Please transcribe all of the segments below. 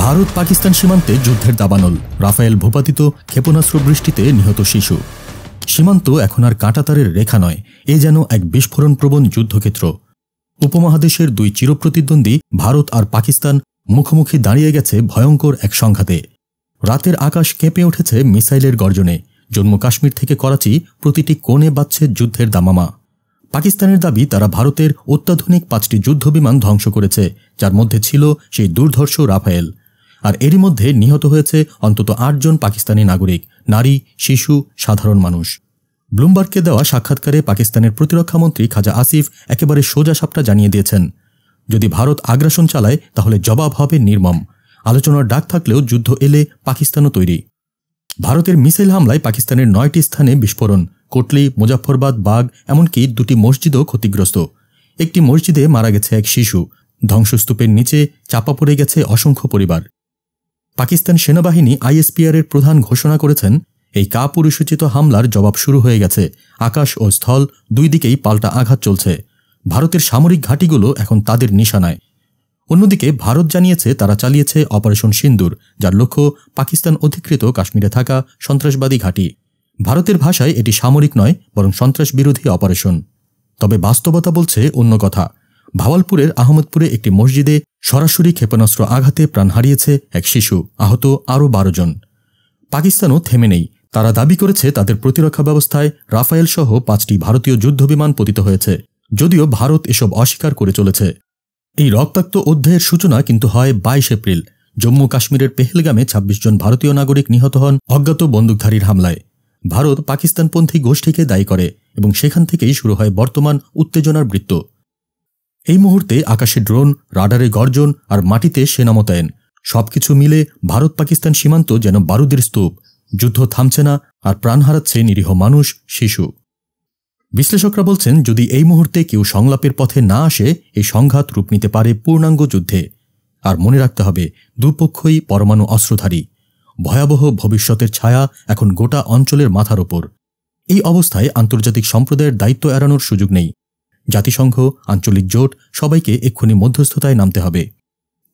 ভারত পাকিস্তান সীমান্তে যুদ্ধের দাবানল, রাফায়েল ভূপাতিত ক্ষেপণাস্ত্র বৃষ্টিতে নিহত শিশু। সীমান্ত এখন আর কাঁটাতারের রেখা নয়, এ যেন এক বিস্ফোরণপ্রবণ যুদ্ধক্ষেত্র। উপমহাদেশের দুই চিরপ্রতিদ্বন্দ্বী ভারত আর পাকিস্তান মুখোমুখি দাঁড়িয়ে গেছে ভয়ঙ্কর এক সংঘাতে। রাতের আকাশ কেঁপে উঠেছে মিসাইলের গর্জনে। জম্মু কাশ্মীর থেকে করাচি প্রতিটি কোণে বাজছে যুদ্ধের দামামা। পাকিস্তানের দাবি তারা ভারতের অত্যাধুনিক 5টি যুদ্ধবিমান ধ্বংস করেছে, যার মধ্যে ছিল সেই দুর্ধর্ষ রাফায়েল। আর এরই মধ্যে নিহত হয়েছে অন্তত 8 জন পাকিস্তানি নাগরিক, নারী, শিশু, সাধারণ মানুষ। ব্লুমবার্গকে দেওয়া সাক্ষাৎকারে পাকিস্তানের প্রতিরক্ষামন্ত্রী খাজা আসিফ একেবারে সোজাসাপটা জানিয়ে দিয়েছেন, যদি ভারত আগ্রাসন চালায় তাহলে জবাব হবে নির্মম। আলোচনার ডাক থাকলেও যুদ্ধ এলে পাকিস্তানও তৈরি। ভারতের মিসাইল হামলায় পাকিস্তানের 9টি স্থানে বিস্ফোরণ, কোটলি, মুজাফফরবাদ, বাগ, এমনকি 2টি মসজিদও ক্ষতিগ্রস্ত। একটি মসজিদে মারা গেছে এক শিশু। ধ্বংসস্তূপের নিচে চাপা পড়ে গেছে অসংখ্য পরিবার। পাকিস্তান সেনাবাহিনী ISPR এর প্রধান ঘোষণা করেছেন, এই কাপুরুষোচিত হামলার জবাব শুরু হয়ে গেছে। আকাশ ও স্থল দুই দিকেই পাল্টা আঘাত চলছে। ভারতের সামরিক ঘাঁটিগুলো এখন তাদের নিশানায়। অন্যদিকে ভারত জানিয়েছে তারা চালিয়েছে অপারেশন সিন্দুর, যার লক্ষ্য পাকিস্তান অধিকৃত কাশ্মীরে থাকা সন্ত্রাসবাদী ঘাঁটি। ভারতের ভাষায় এটি সামরিক নয়, বরং সন্ত্রাস বিরোধী অপারেশন। তবে বাস্তবতা বলছে অন্য কথা। ভাওয়ালপুরের আহমদপুরে একটি মসজিদে সরাসরি ক্ষেপণাস্ত্র আঘাতে প্রাণ হারিয়েছে এক শিশু, আহত আরও 12 জন। পাকিস্তানও থেমে নেই। তারা দাবি করেছে তাদের প্রতিরক্ষা ব্যবস্থায় রাফায়েল সহ 5টি ভারতীয় যুদ্ধবিমান পতিত হয়েছে, যদিও ভারত এসব অস্বীকার করে চলেছে। এই রক্তাক্ত অধ্যায়ের সূচনা কিন্তু হয় 22 এপ্রিল। জম্মু কাশ্মীরের পেহেলগামে 26 জন ভারতীয় নাগরিক নিহত হন অজ্ঞাত বন্দুকধারীর হামলায়। ভারত পাকিস্তানপন্থী গোষ্ঠীকে দায়ী করে এবং সেখান থেকেই শুরু হয় বর্তমান উত্তেজনার বৃত্ত। এই মুহূর্তে আকাশে ড্রোন, রাডারে গর্জন আর মাটিতে সেনা মোতায়েন, সবকিছু মিলে ভারত পাকিস্তান সীমান্ত যেন বারুদের স্তূপ। যুদ্ধ থামছে না, আর প্রাণ হারাচ্ছে নিরীহ মানুষ, শিশু। বিশ্লেষকরা বলছেন, যদি এই মুহূর্তে কেউ সংলাপের পথে না আসে, এই সংঘাত রূপ নিতে পারে পূর্ণাঙ্গ যুদ্ধে। আর মনে রাখতে হবে, দুপক্ষই পরমাণু অস্ত্রধারী। ভয়াবহ ভবিষ্যতের ছায়া এখন গোটা অঞ্চলের মাথার ওপর। এই অবস্থায় আন্তর্জাতিক সম্প্রদায়ের দায়িত্ব এড়ানোর সুযোগ নেই। জাতিসংঘ, আঞ্চলিক জোট, সবাইকে এক্ষুনি মধ্যস্থতায় নামতে হবে।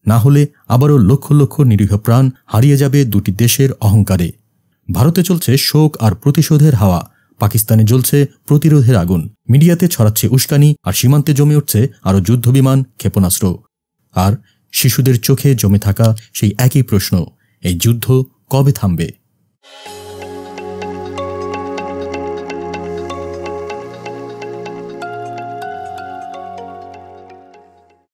না হলে আবারও লক্ষ লক্ষ নিরীহ প্রাণ হারিয়ে যাবে দুটি দেশের অহংকারে। ভারতে চলছে শোক আর প্রতিশোধের হাওয়া, পাকিস্তানে জ্বলছে প্রতিরোধের আগুন। মিডিয়াতে ছড়াচ্ছে উস্কানি, আর সীমান্তে জমে উঠছে আরও যুদ্ধবিমান, ক্ষেপণাস্ত্র। আর শিশুদের চোখে জমে থাকা সেই একই প্রশ্ন, এই যুদ্ধ কবে থামবে?